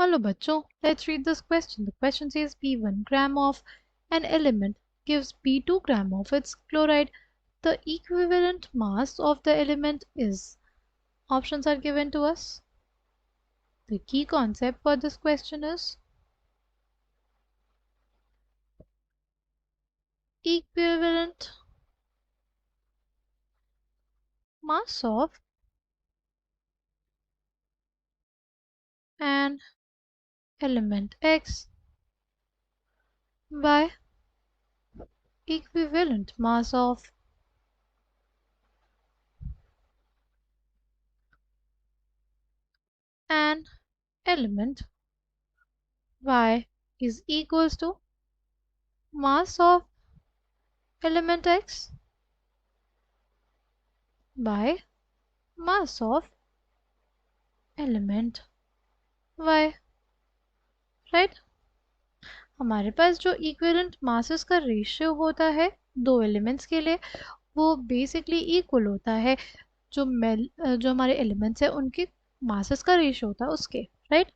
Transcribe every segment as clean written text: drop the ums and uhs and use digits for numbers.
Hello bachcho, let's read this question. The question says B1 gram of an element gives B2 gram of its chloride. The equivalent mass of the element is. Options are given to us. The key concept for this question is equivalent mass of an element X by equivalent mass of an element Y is equals to mass of element X by mass of element Y, right. हमारे पास जो equivalent masses का ratio होता है दो elements के लिए वो basically equal होता है जो हमारे एलिमेंट्स है उनके मासेस का रेशियो होता है उसके, राइट।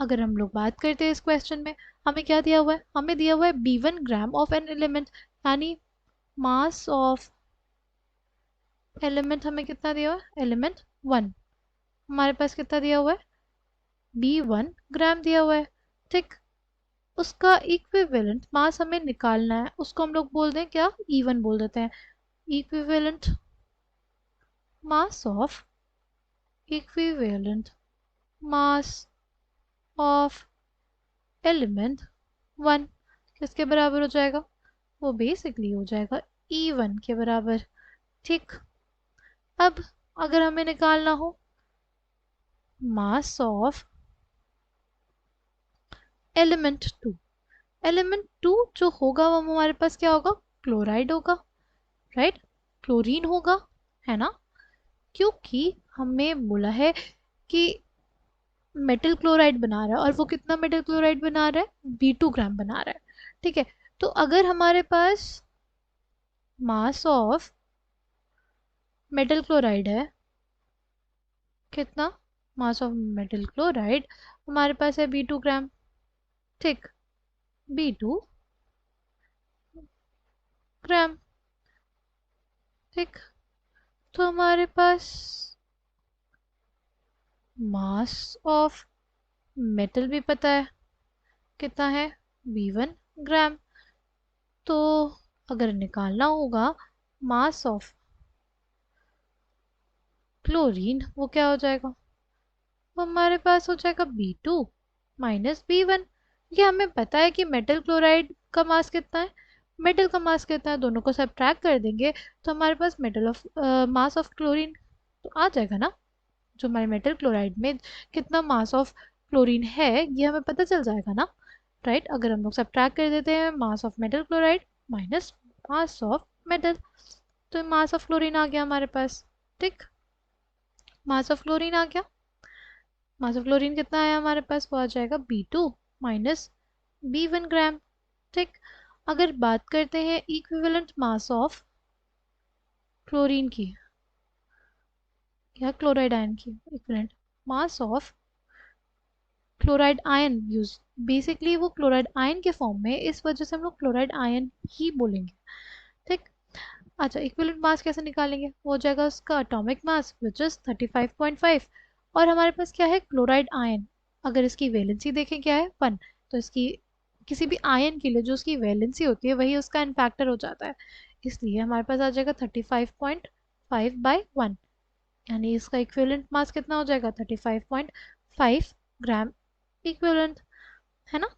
अगर हम लोग बात करते हैं इस क्वेश्चन में हमें क्या दिया हुआ है, हमें दिया हुआ है B1 gram of an element, यानी मास ऑफ एलिमेंट हमें कितना दिया हुआ है, एलिमेंट 1। हमारे पास कितना दिया हुआ है, B1 ग्राम दिया हुआ है, ठीक। उसका इक्विवेलेंट मास हमें निकालना है, उसको हम लोग बोल दें क्या, E1 बोल देते हैं। Equivalent mass of equivalent mass of element 1 किसके बराबर हो जाएगा, वो बेसिकली हो जाएगा E1 के बराबर, ठीक। अब अगर हमें निकालना हो मास ऑफ एलिमेंट 2, एलिमेंट 2 जो होगा वो हमारे पास क्या होगा, क्लोराइड होगा, राइट, क्लोरीन होगा, है ना। क्योंकि हमें बोला है कि मेटल क्लोराइड बना रहा है और वो कितना मेटल क्लोराइड बना रहा है, B2 ग्राम बना रहा है, ठीक है। तो अगर हमारे पास मास ऑफ मेटल क्लोराइड है, कितना, मास ऑफ मेटल क्लोराइड हमारे पास है B2 ग्राम, ठीक, B2 ग्राम, ठीक। तो हमारे पास मास ऑफ मेटल भी पता है कितना है, B1 ग्राम। तो अगर निकालना होगा मास ऑफ क्लोरीन वो क्या हो जाएगा, वो हमारे पास हो जाएगा B2 माइनस B1। ये हमें पता है कि मेटल क्लोराइड का मास कितना है, मेटल का मास कितना है, दोनों को सब्ट्रैक्ट कर देंगे तो हमारे पास metal of mass of chlorine तो आ जाएगा ना। जो हमारे मेटल क्लोराइड में कितना मास ऑफ क्लोरीन है ये हमें पता चल जाएगा ना, राइट। अगर हम लोग सब्ट्रैक्ट कर देते हैं mass of metal chloride minus mass of metal, तो मास ऑफ क्लोरीन आ गया हमारे पास, ठीक। मास ऑफ क्लोरीन आ गया, मास ऑफ क्लोरीन कितना आया हमारे पास, वो आ जाएगा B2 माइनस B1 ग्राम, ठीक। अगर बात करते हैं इक्विवेलेंट मास ऑफ क्लोरीन की या क्लोराइड आयन की, equivalent mass of chloride ion use, basically वो क्लोराइड आयन के फॉर्म में, इस वजह से हम लोग क्लोराइड आयन ही बोलेंगे, ठीक। अच्छा, इक्विवेलेंट मास कैसे निकालेंगे, वो हो जाएगा उसका एटॉमिक मास विच इज 35.5, और हमारे पास क्या है, क्लोराइड आयन। अगर इसकी वैलेंसी देखें क्या है 1, तो इसकी किसी भी आयन के लिए जो उसकी वैलेंसी होती है वही उसका एन फैक्टर हो जाता है, इसलिए हमारे पास आ जाएगा 35.5/1, यानी इसका इक्विवेलेंट मास कितना हो जाएगा 35.5 ग्राम इक्विवेलेंट, है ना।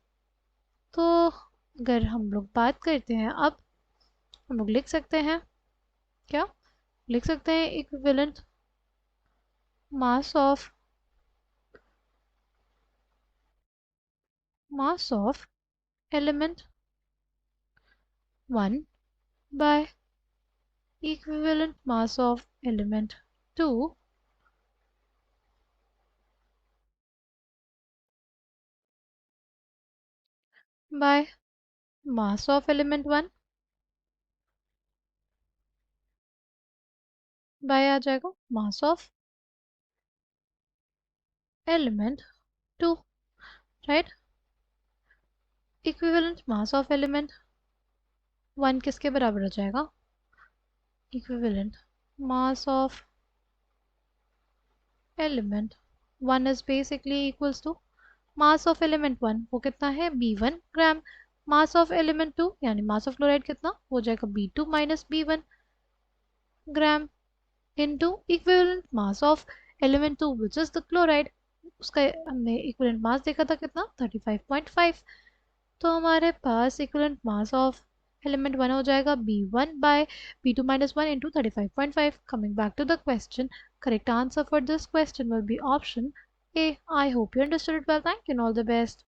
तो अगर हम लोग बात करते हैं अब हम लोग लिख सकते हैं क्या, लिख सकते हैं equivalent mass of element 1 by equivalent mass of element 2 by mass of element 1 by आ जाएगा mass of element 2। Right. Equivalent mass of element 1 किसके बराबर हो जाएगा? Equivalent mass of element 1 is basically equals to mass of element 1, वो कितना है B1 gram. Mass of element 2 यानी मास ऑफ क्लोराइड कितना हो जाएगा? B2 minus B1 gram into equivalent mass of element 2 which is the chloride. उसका हमने equivalent mass देखा था कितना? 35.5। तो हमारे पास इक्विवेलेंट मास ऑफ एलिमेंट 1 हो जाएगा B1 bye B2 minus 1 into 35.5. Coming back to the question, correct answer for this question will be option A. I hope you understood it well. Thank you and all the best.